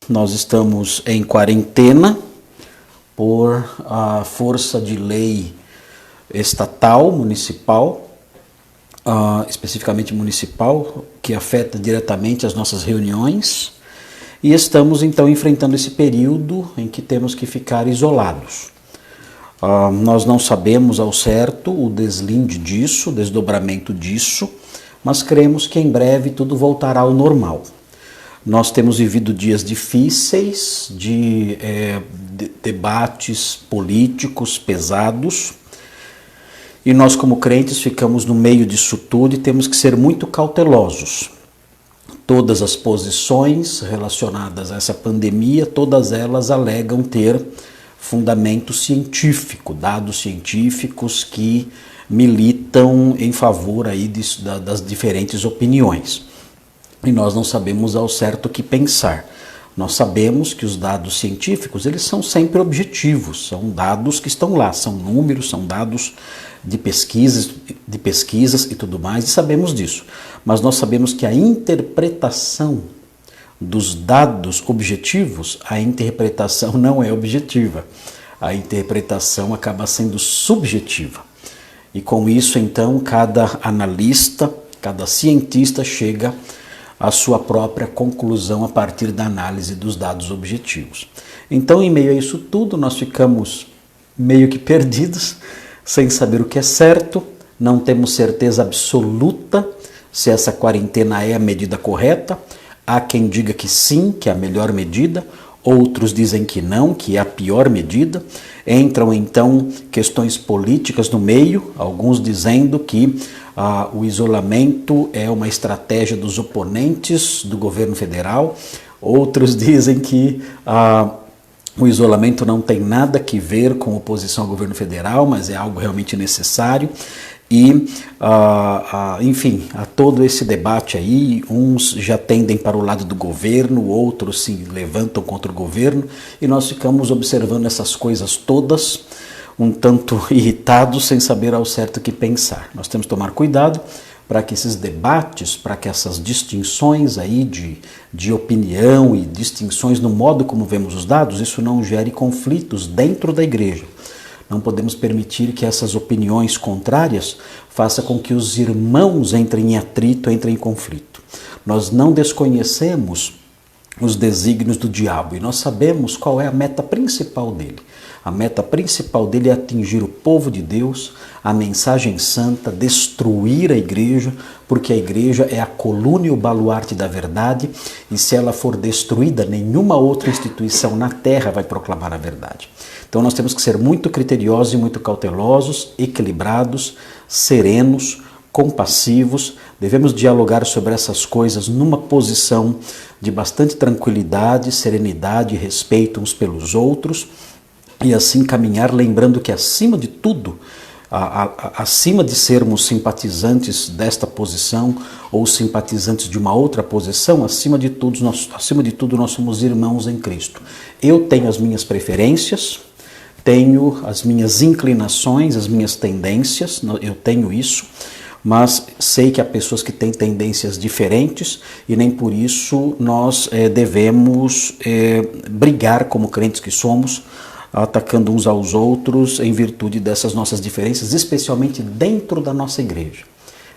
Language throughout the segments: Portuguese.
nós estamos em quarentena por a força de lei estatal, municipal, especificamente municipal, que afeta diretamente as nossas reuniões, e estamos então enfrentando esse período em que temos que ficar isolados. Nós não sabemos ao certo o deslinde disso, o desdobramento disso, mas cremos que em breve tudo voltará ao normal. Nós temos vivido dias difíceis, de debates políticos pesados, e nós como crentes ficamos no meio disso tudo e temos que ser muito cautelosos. Todas as posições relacionadas a essa pandemia, todas elas alegam ter fundamento científico, dados científicos que militam em favor aí das diferentes opiniões. E nós não sabemos ao certo o que pensar. Nós sabemos que os dados científicos, eles são sempre objetivos, são dados que estão lá, são números, são dados de pesquisas e tudo mais, e sabemos disso. Mas nós sabemos que a interpretação dos dados objetivos, a interpretação não é objetiva. A interpretação acaba sendo subjetiva. E com isso, então, cada analista, cada cientista chega à sua própria conclusão a partir da análise dos dados objetivos. Então, em meio a isso tudo, nós ficamos meio que perdidos, sem saber o que é certo, não temos certeza absoluta se essa quarentena é a medida correta. Há quem diga que sim, que é a melhor medida, outros dizem que não, que é a pior medida. Entram então questões políticas no meio, alguns dizendo que o isolamento é uma estratégia dos oponentes do governo federal, outros dizem que o isolamento não tem nada que ver com oposição ao governo federal, mas é algo realmente necessário. E, enfim, há todo esse debate aí, uns já tendem para o lado do governo, outros se levantam contra o governo, e nós ficamos observando essas coisas todas, um tanto irritados, sem saber ao certo o que pensar. Nós temos que tomar cuidado para que esses debates, para que essas distinções aí de opinião e distinções no modo como vemos os dados, isso não gere conflitos dentro da igreja. Não podemos permitir que essas opiniões contrárias façam com que os irmãos entrem em atrito, entrem em conflito. Nós não desconhecemos os desígnios do diabo e nós sabemos qual é a meta principal dele. A meta principal dele é atingir o povo de Deus, a mensagem santa, destruir a igreja, porque a igreja é a coluna e o baluarte da verdade, e se ela for destruída, nenhuma outra instituição na terra vai proclamar a verdade. Então nós temos que ser muito criteriosos e muito cautelosos, equilibrados, serenos, compassivos. Devemos dialogar sobre essas coisas numa posição de bastante tranquilidade, serenidade e respeito uns pelos outros, e assim caminhar lembrando que acima de tudo, acima de sermos simpatizantes desta posição ou simpatizantes de uma outra posição, acima de tudo nós somos irmãos em Cristo. Eu tenho as minhas preferências, tenho as minhas inclinações, as minhas tendências, eu tenho isso, mas sei que há pessoas que têm tendências diferentes e nem por isso nós devemos brigar como crentes que somos, atacando uns aos outros em virtude dessas nossas diferenças, especialmente dentro da nossa igreja.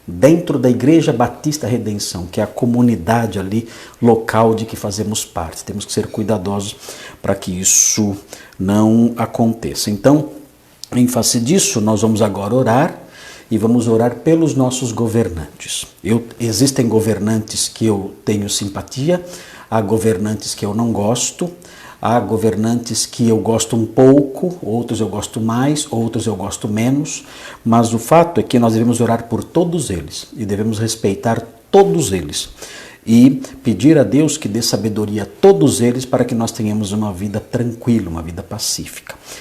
Dentro da Igreja Batista Redenção, que é a comunidade ali local de que fazemos parte. Temos que ser cuidadosos para que isso não aconteça. Então, em face disso, nós vamos agora orar e vamos orar pelos nossos governantes. Existem governantes que eu tenho simpatia, há governantes que eu não gosto, há governantes que eu gosto um pouco, outros eu gosto mais, outros eu gosto menos, mas o fato é que nós devemos orar por todos eles e devemos respeitar todos eles e pedir a Deus que dê sabedoria a todos eles para que nós tenhamos uma vida tranquila, uma vida pacífica.